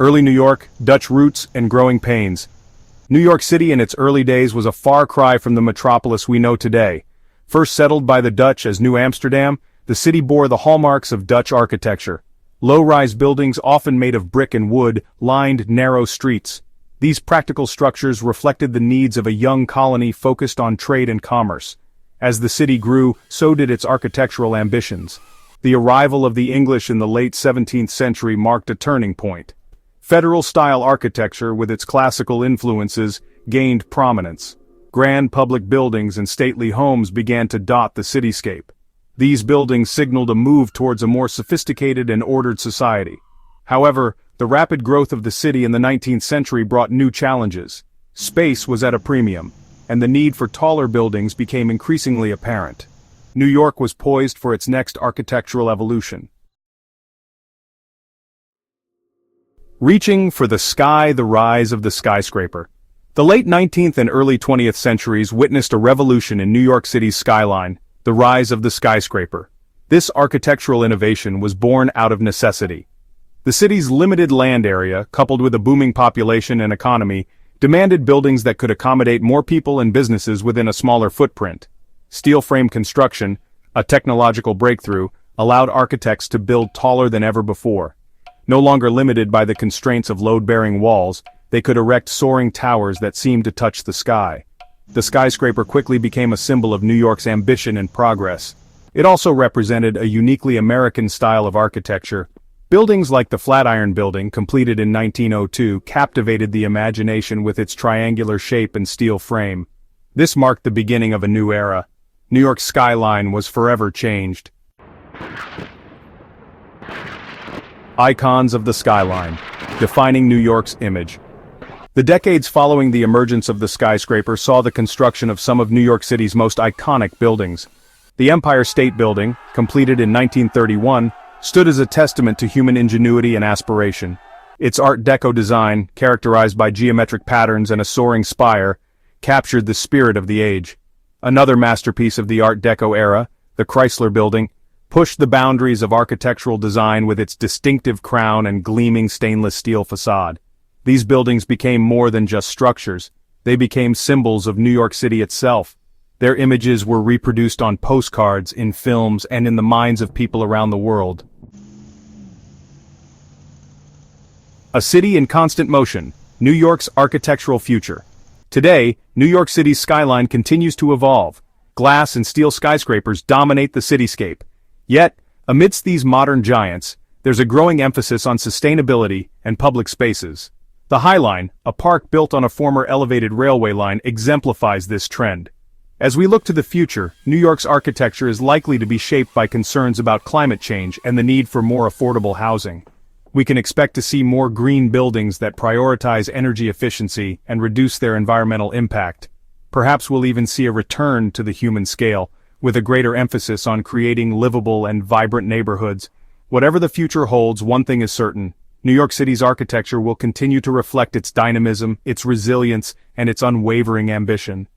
Early New York, Dutch roots and growing pains. New York City in its early days was a far cry from the metropolis we know today. First settled by the Dutch as New Amsterdam, the city bore the hallmarks of Dutch architecture. Low-rise buildings often made of brick and wood lined narrow streets. These practical structures reflected the needs of a young colony focused on trade and commerce. As the city grew, so did its architectural ambitions. The arrival of the English in the late 17th century marked a turning point. Federal-style architecture, with its classical influences, gained prominence. Grand public buildings and stately homes began to dot the cityscape. These buildings signaled a move towards a more sophisticated and ordered society. However, the rapid growth of the city in the 19th century brought new challenges. Space was at a premium, and the need for taller buildings became increasingly apparent. New York was poised for its next architectural evolution. Reaching for the sky, the rise of the skyscraper. The late 19th and early 20th centuries witnessed a revolution in New York City's skyline, the rise of the skyscraper. This architectural innovation was born out of necessity. The city's limited land area, coupled with a booming population and economy, demanded buildings that could accommodate more people and businesses within a smaller footprint. Steel frame construction, a technological breakthrough, allowed architects to build taller than ever before. No longer limited by the constraints of load-bearing walls, they could erect soaring towers that seemed to touch the sky. The skyscraper quickly became a symbol of New York's ambition and progress. It also represented a uniquely American style of architecture. Buildings like the Flatiron Building, completed in 1902, captivated the imagination with its triangular shape and steel frame. This marked the beginning of a new era. New York's skyline was forever changed. Icons of the skyline, defining New York's image. The decades following the emergence of the skyscraper saw the construction of some of New York City's most iconic buildings. The Empire State Building, completed in 1931, stood as a testament to human ingenuity and aspiration. Its Art Deco design, characterized by geometric patterns and a soaring spire, captured the spirit of the age. Another masterpiece of the Art Deco era, the Chrysler Building, pushed the boundaries of architectural design with its distinctive crown and gleaming stainless steel facade. These buildings became more than just structures. They became symbols of New York City itself. Their images were reproduced on postcards, in films, and in the minds of people around the world. A city in constant motion, New York's architectural future. Today, New York City's skyline continues to evolve. Glass and steel skyscrapers dominate the cityscape. Yet, amidst these modern giants, there's a growing emphasis on sustainability and public spaces. The High Line, a park built on a former elevated railway line, exemplifies this trend. As we look to the future, New York's architecture is likely to be shaped by concerns about climate change and the need for more affordable housing. We can expect to see more green buildings that prioritize energy efficiency and reduce their environmental impact. Perhaps we'll even see a return to the human scale, with a greater emphasis on creating livable and vibrant neighborhoods. Whatever the future holds, one thing is certain: New York City's architecture will continue to reflect its dynamism, its resilience, and its unwavering ambition.